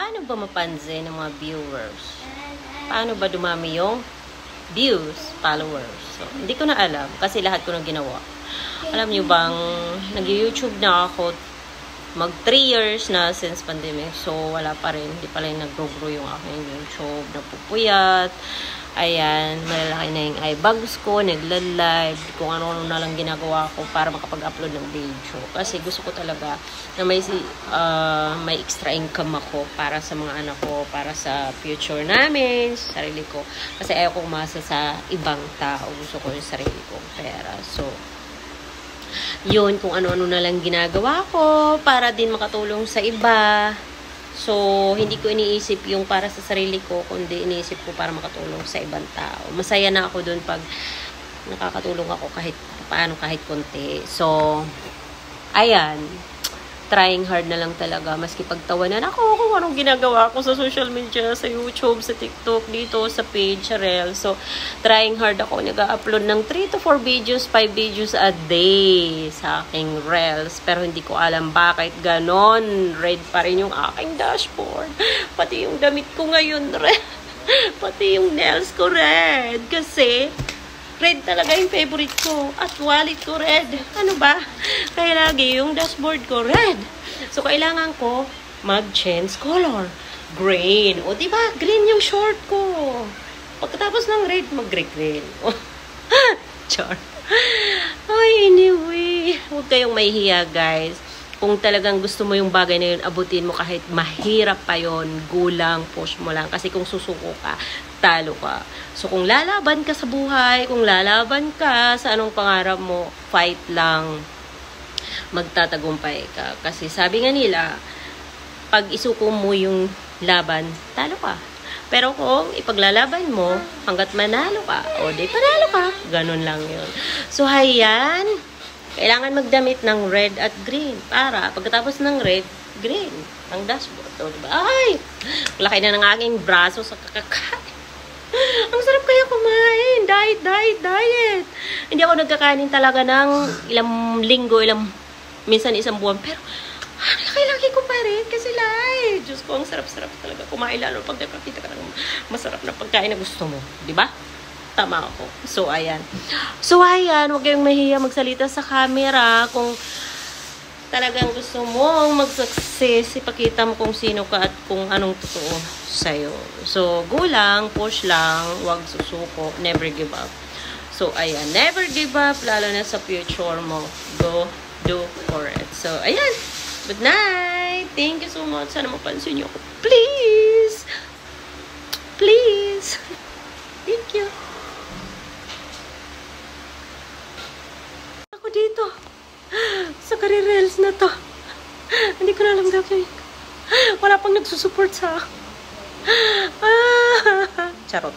paano ba mapansin ng mga viewers? Paano ba dumami yung views, followers? So, hindi ko na alam kasi lahat ko na ginawa. Alam nyo bang, nag-YouTube na ako mag 3 years na since pandemic. So, wala pa rin. Hindi pa rin nag-grow yung aking YouTube. Napupuyat. Ayan, malalaki na yung eye bags ko, nagla-live, kung ano-ano na lang ginagawa ko para makapag-upload ng video. Kasi gusto ko talaga na may extra income ako para sa mga anak ko, para sa future namin, sa sarili ko. Kasi ayaw ko umasa sa ibang tao. Gusto ko yung sarili kong pera. So, yun, kung ano-ano na lang ginagawa ko para din makatulong sa iba. So, hindi ko iniisip yung para sa sarili ko, kundi iniisip ko para makatulong sa ibang tao. Masaya na ako dun pag nakakatulong ako kahit paano, kahit konti. So, ayan. Trying hard na lang talaga. Maski pagtawanan ako kung anong ginagawa ko sa social media, sa YouTube, sa TikTok, dito, sa page, sa Reels. So, trying hard ako. Nag-upload ng 3 to 4 videos, 5 videos a day sa aking Reels. Pero hindi ko alam bakit ganon. Red pa rin yung aking dashboard. Pati yung damit ko ngayon, red. Pati yung nails ko, red. Kasi red talaga yung favorite ko. At wallet ko, red. Ano ba? Kaya lagi yung dashboard ko, red. So, kailangan ko mag-change color. Green. O, diba? Green yung short ko. Pagkatapos ng red, mag-green. Char. Ay, anyway. Huwag kayong mahihiya, guys. Kung talagang gusto mo yung bagay na yun, abutin mo kahit mahirap pa yun, gulang, push mo lang. Kasi kung susuko ka, talo ka. So, kung lalaban ka sa buhay, kung lalaban ka sa anong pangarap mo, fight lang, magtatagumpay ka. Kasi sabi nga nila, pag isuko mo yung laban, talo ka. Pero kung ipaglalaban mo, hanggat manalo ka, o di panalo ka, ganun lang yun. So, hayan, kailangan magdamit ng red at green para pagkatapos ng red, green ang dashboard. O, diba? Ay! Laki na ng aking braso sa kakakain. Ang sarap kaya kumain. Diet. Hindi ako nagkakainin talaga ng ilang linggo, minsan isang buwan. Pero, laki-laki ko pa rin kasi live. Diyos ko, ang sarap-sarap talaga kumain. Lalo pag nakakita ka ng masarap na pagkain na gusto mo. Diba? Tama ako. So, ayan. Huwag kayong mahiya magsalita sa camera. Kung talagang gusto mong mag-success, ipakita mo kung sino ka at kung anong totoo sa'yo. So, go lang, push lang, huwag susuko, never give up. So, ayan. Never give up, lalo na sa future mo. Go, do for it. So, ayan. Good night. Thank you so much. Sana mapansin niyo ako. Please. Please. Thank you. Dito sa career reels na to, hindi ko na alam gagawin ko. Wala pang nagsusupport sa charot.